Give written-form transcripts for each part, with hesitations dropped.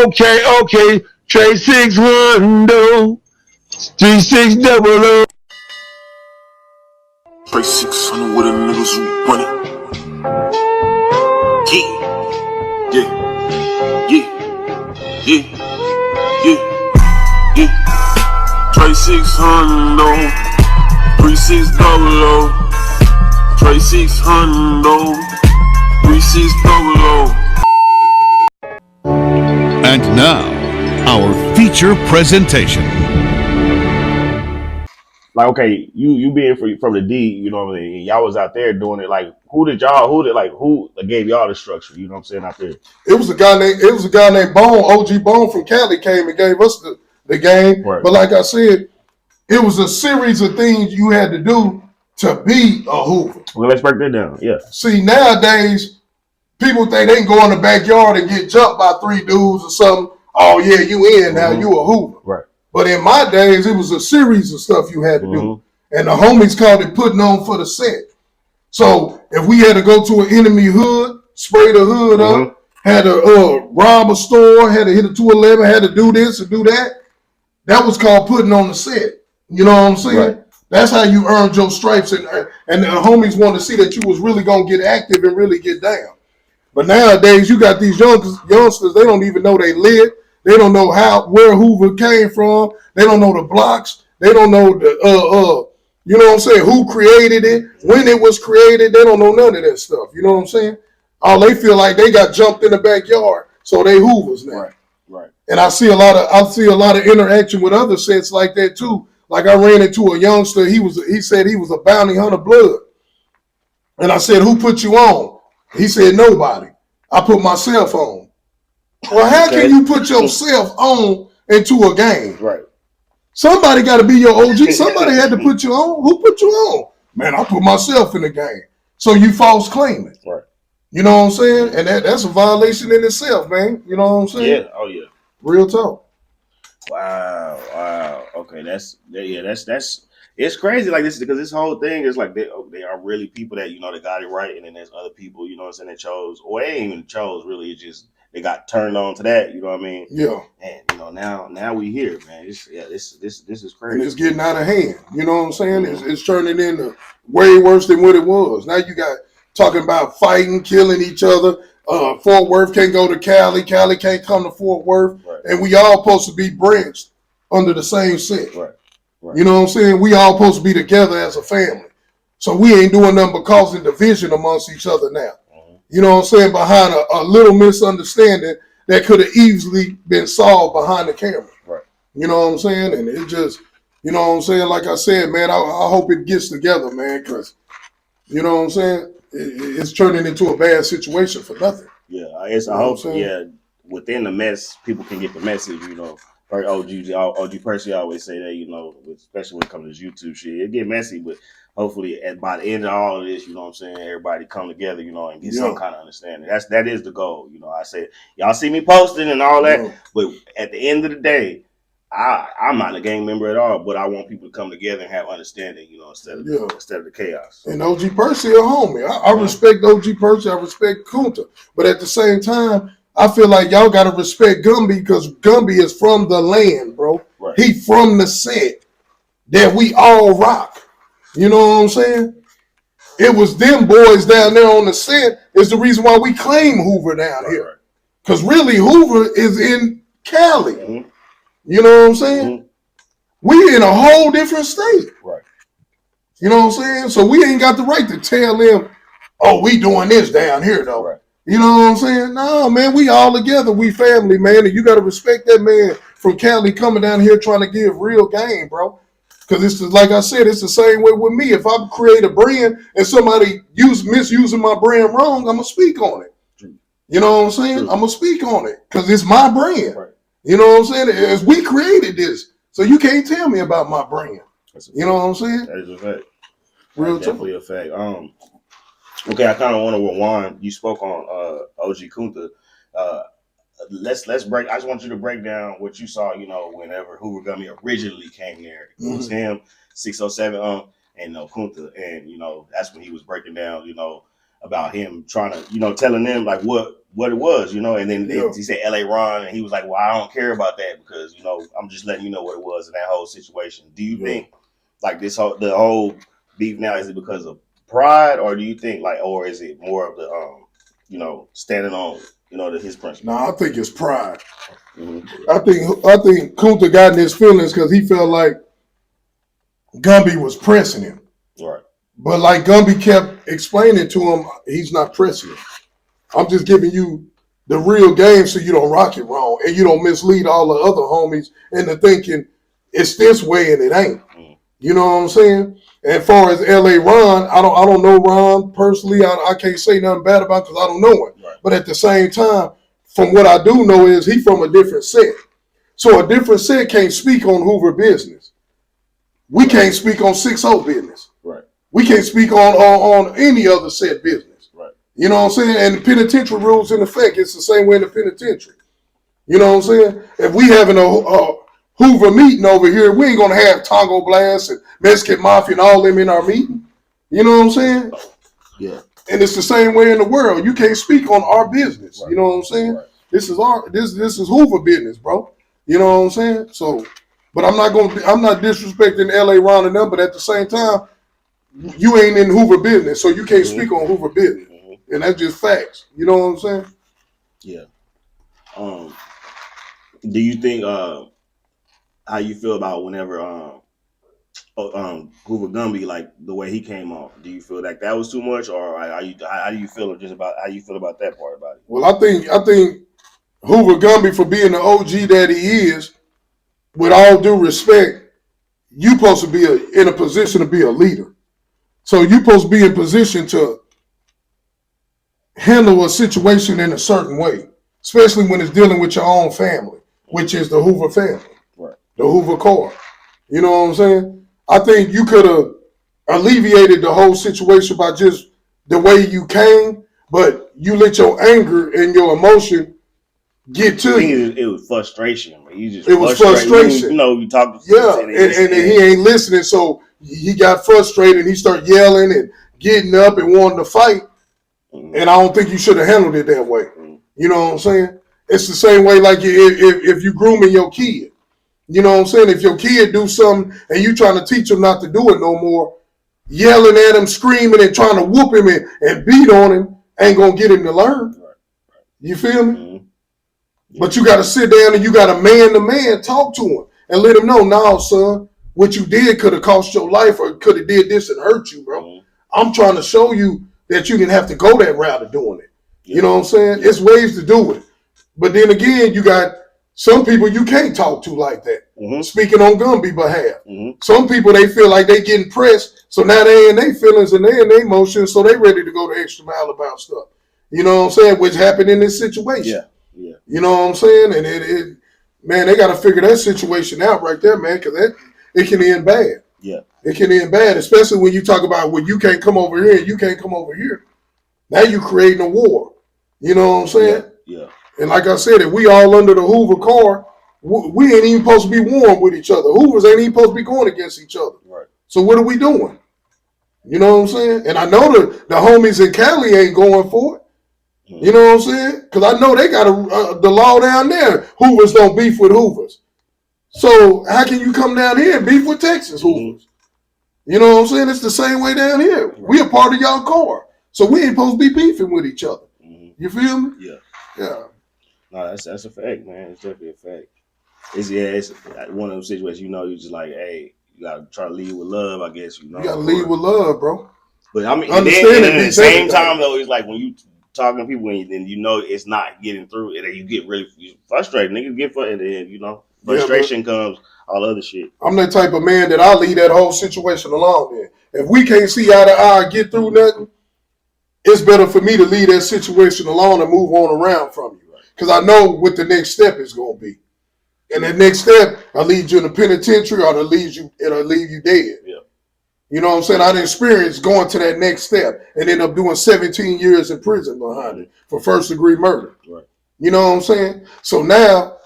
Okay. Trade 610 3600. Trade 600 with a niggas who run it. Yeah. Trade 600, 3600. Trade 600, 3600. And now, our feature presentation. Like, okay, you being from the D, you know what I mean? Y'all was out there doing it. Like, who gave y'all the structure? You know what I'm saying, out there? It was a guy named Bone, OG Bone from Cali came and gave us the game. Right. But like I said, it was a series of things you had to do to be a Hoover. Well, let's break that down. Yeah. See, nowadays, people think they can go in the backyard and get jumped by 3 dudes or something. Oh, yeah, you in now. You a Hoover. Right. But in my days, it was a series of stuff you had to do. And the homies called it putting on for the set. So if we had to go to an enemy hood, spray the hood up, had to rob a store, had to hit a 211, had to do this and do that, that was called putting on the set. You know what I'm saying? Right. That's how you earned your stripes. And the homies wanted to see that you was really going to get active and really get down. But nowadays, you got these youngsters, they don't even know they lit. They don't know where Hoover came from. They don't know the blocks. They don't know you know what I'm saying, who created it, when it was created. They don't know none of that stuff. You know what I'm saying? All they feel like they got jumped in the backyard, so they Hoovers now. Right. And I see a lot of interaction with other sets like that too. Like I ran into a youngster. He said he was a bounty hunter blood, and I said, "Who put you on?" He said, "Nobody. I put myself on." Well, how can you put yourself on into a game? Right. Somebody got to be your OG. Somebody had to put you on. Who put you on? Man, I put myself in the game. So you false claiming. Right. You know what I'm saying? And that's a violation in itself, man. You know what I'm saying? Yeah. Oh, yeah. Real talk. Wow. Okay, that's it's crazy like this, because this whole thing is like they are really people that, you know, they got it right, and then there's other people, you know what I'm saying, that chose, or they ain't even chose really, it's just they got turned on to that, you know what I mean? Yeah. And you know, now we here, man. This is crazy. And it's getting out of hand. You know what I'm saying? It's turning into way worse than what it was. Now you got talking about fighting, killing each other. Fort Worth can't go to Cali. Cali can't come to Fort Worth. Right. And we all supposed to be branched under the same set. Right. You know what I'm saying? We all supposed to be together as a family. So we ain't doing nothing but causing division amongst each other now. You know what I'm saying? Behind a little misunderstanding that could have easily been solved behind the camera. Right. You know what I'm saying? And it just, you know what I'm saying? Like I said, man, I hope it gets together, man, because, you know what I'm saying? It's turning into a bad situation for nothing. Yeah, I hope, within the mess, people can get the message, you know. OG Percy always say that, you know, especially when it comes to YouTube shit. It get messy, but hopefully by the end of all of this, you know what I'm saying, everybody come together, you know, and get some kind of understanding. That is the goal. You know, I say, y'all see me posting and all that, but at the end of the day, I'm not a gang member at all, but I want people to come together and have understanding, you know, instead of the chaos. And OG Percy a homie. I respect OG Percy. I respect Kunta. But at the same time, I feel like y'all got to respect Gumby, because Gumby is from the land, bro. Right. He from the set that we all rock. You know what I'm saying? It was them boys down there on the set is the reason why we claim Hoover down here. Because really, Hoover is in Cali. Mm-hmm. You know what I'm saying? Mm-hmm. We in a whole different state. Right. You know what I'm saying? So we ain't got the right to tell them, oh, we doing this down here, though. Right. You know what I'm saying? No, man, we all together. We family, man. And you got to respect that man from Cali coming down here trying to give real game, bro. Because it's just, like I said, it's the same way with me. If I create a brand and somebody misusing my brand wrong, I'm going to speak on it. True. You know what I'm saying? True. I'm going to speak on it because it's my brand. Right. You know what I'm saying? As we created this. So you can't tell me about my brand. You know what I'm saying? That is a fact. Real definitely a fact. Okay, I kind of want to rewind. You spoke on OG Kunta. Let's break. I just want you to break down what you saw. You know, whenever Hoover Gumby originally came there, it was him, 607, and Kunta, and you know that's when he was breaking down. You know, about him trying to, telling them like what it was, and then he said L.A. Ron, and he was like, well, I don't care about that because, I'm just letting you know what it was in that whole situation. Do you think like the whole beef now, is it because of pride, or do you think like, or is it more of the, standing on, his principle? No, I think it's pride. Mm-hmm. I think Kunta got in his feelings because he felt like Gumby was pressing him. Right. But like Gumby kept explaining to him, he's not pressing him. I'm just giving you the real game so you don't rock it wrong and you don't mislead all the other homies into thinking it's this way and it ain't. You know what I'm saying? And as far as L.A. Ron, I don't know Ron personally. I can't say nothing bad about because I don't know him. Right. But at the same time, from what I do know is he from a different set. So a different set can't speak on Hoover business. We can't speak on 6-0 business. Right. We can't speak on any other set business. Right. You know what I'm saying? And the penitentiary rules in effect. It's the same way in the penitentiary. You know what I'm saying? If we having a Hoover meeting over here, we ain't gonna have Tongo Blast and Mexican Mafia and all them in our meeting. You know what I'm saying? Yeah. And it's the same way in the world. You can't speak on our business. Right. You know what I'm saying? Right. This is Hoover business, bro. You know what I'm saying? So, but I'm not disrespecting L.A. Ron and them, but at the same time, you ain't in Hoover business, so you can't speak on Hoover business. And that's just facts. You know what I'm saying? Yeah. Do you think how you feel about whenever Hoover Gumby, like the way he came off? Do you feel like that was too much, or how do you feel just about how you feel about that part about it? Well, I think Hoover Gumby, for being the OG that he is, with all due respect, you supposed to be in a position to be a leader. So you supposed to be in position to handle a situation in a certain way, especially when it's dealing with your own family, which is the Hoover family, right? The Hoover core. You know what I'm saying? I think you could have alleviated the whole situation by just the way you came, but you let your anger and your emotion get to you. It was frustration. It was frustration. You talk. Yeah, and he ain't listening, so he got frustrated and he started yelling and getting up and wanting to fight. Mm-hmm. And I don't think you should have handled it that way. Mm-hmm. You know what I'm saying? It's the same way like if you grooming your kid. You know what I'm saying? If your kid do something and you trying to teach him not to do it no more, yelling at him, screaming and trying to whoop him and beat on him ain't going to get him to learn. You feel me? Mm-hmm. Yeah. But you got to sit down and you got to man-to-man talk to him and let him know, no, son, what you did could have cost your life or could have did this and hurt you, bro. Mm-hmm. I'm trying to show you that you didn't have to go that route of doing it. Yeah. You know what I'm saying? Yeah. It's ways to do it. But then again, you got some people you can't talk to like that. Mm-hmm. Speaking on Gumby behalf. Mm-hmm. Some people, they feel like they getting pressed, so now they in their feelings and they in their emotions, so they ready to go the extra mile about stuff. You know what I'm saying? Which happened in this situation. Yeah. Yeah. You know what I'm saying? And man, they got to figure that situation out right there, man, because it can end bad. Yeah. It can end bad, especially when you talk about, well, you can't come over here and you can't come over here. Now you creating a war. You know what I'm saying? Yeah. And like I said, if we all under the Hoover car, we ain't even supposed to be warm with each other. Hoovers ain't even supposed to be going against each other. Right. So what are we doing? You know what I'm saying? And I know the homies in Cali ain't going for it. Mm-hmm. You know what I'm saying? Because I know they got the law down there. Hoovers don't beef with Hoovers. So how can you come down here and beef with Texas Hoovers? Mm-hmm. You know what I'm saying? It's the same way down here. Right. We a part of y'all car. So we ain't supposed to be beefing with each other. Mm-hmm. You feel me? Yeah. Yeah. No, that's a fact, man. It's definitely a fact. It's one of those situations, you just like, hey, you gotta try to lead with love, I guess, You gotta lead with love, bro. But I mean, and then at the same time though, it's like when you talking to people and then it's not getting through it, and you get really frustrated. Niggas get frustrated, and frustration comes, all other shit. I'm that type of man that I'll leave that whole situation alone. Man. If we can't see eye to eye, get through nothing, it's better for me to leave that situation alone and move on around from you. Because I know what the next step is going to be. And the next step, I'll leave you in the penitentiary or it'll leave you dead. Yeah. You know what I'm saying? I done experienced going to that next step and end up doing 17 years in prison behind it for first-degree murder. Right. You know what I'm saying? So now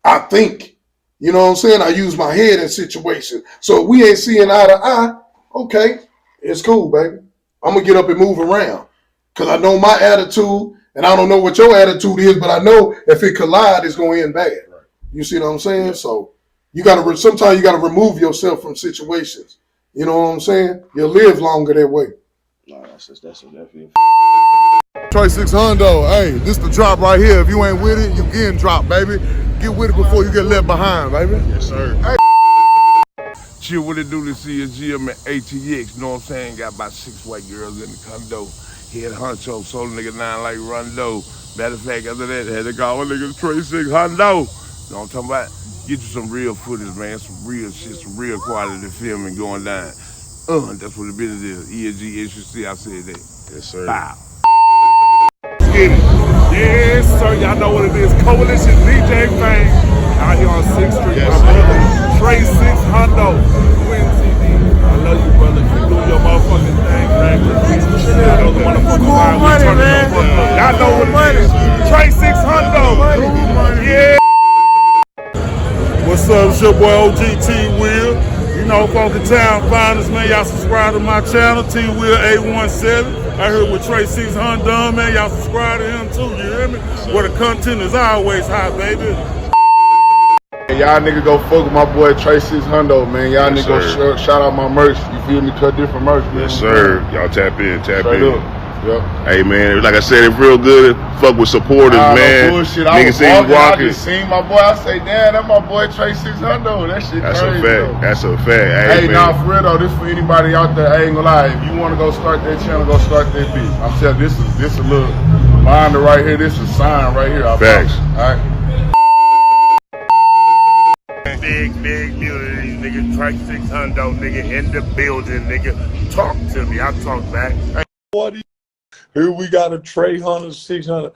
I think, you know what I'm saying? I use my head in situations. So if we ain't seeing eye to eye, okay, it's cool, baby. I'm going to get up and move around. Because I know my attitude, and I don't know what your attitude is, but I know if it collide, it's going to end bad. Right. You see what I'm saying? Yeah. So you got to sometimes you got to remove yourself from situations. You know what I'm saying? You'll live longer that way. No, that's definitely. Trey 600, hey, this the drop right here. If you ain't with it, you getting dropped, baby. Get with it before you get left behind, baby. Yes, sir. Hey. Chill, what it do to see a GM at ATX, you know what I'm saying? Got about 6 white girls in the condo. Head honcho, sold a nigga 9 like Rondo. Matter of fact, after that, had to call a nigga Trey 600. You know what I'm talking about? Get you some real footage, man. Some real shit, some real quality filming going down. That's what the business is. ESG, HUC, I said that. Yes, sir. Bow. Get it. Yes, sir. Y'all know what it is. Coalition DJ Fame. Out here on 6th Street. Yes, my brother, Trey 600. Win TV. I love you, brother. Keep doing your motherfucking thing, man. I know the motherfucking vibe. We turn it up. Y'all know what it is. Trey 600. Yeah. What's up? It's your boy OGT Will. You know, Funky Town Finest, man. Y'all subscribe to my channel, T Will 817. I heard with Trey 600, man. Y'all subscribe to him too, you hear me? Where the content is always hot, baby. Y'all nigga go fuck with my boy Trey 600, man. Y'all nigga go shout out my merch. You feel me? Cut different merch. Yes, sir. Y'all tap in. Straight up. Yep. Hey, man, like I said, it real good. Fuck with supporters, man. No bullshit. I was walking, I just seen my boy. I say, damn, that's my boy Trey 600. That shit That's crazy. a fact. Though. That's a fact. Hey, nah, for real though, this for anybody out there. I ain't gonna lie. If you want to go start that channel, go start that bitch. I'm telling you, this a little binder right here. This is a sign right here. Facts. All right. Big music, nigga. Trey 600, nigga, in the building, nigga. Talk to me. I talk back. Here we got a Trey 600.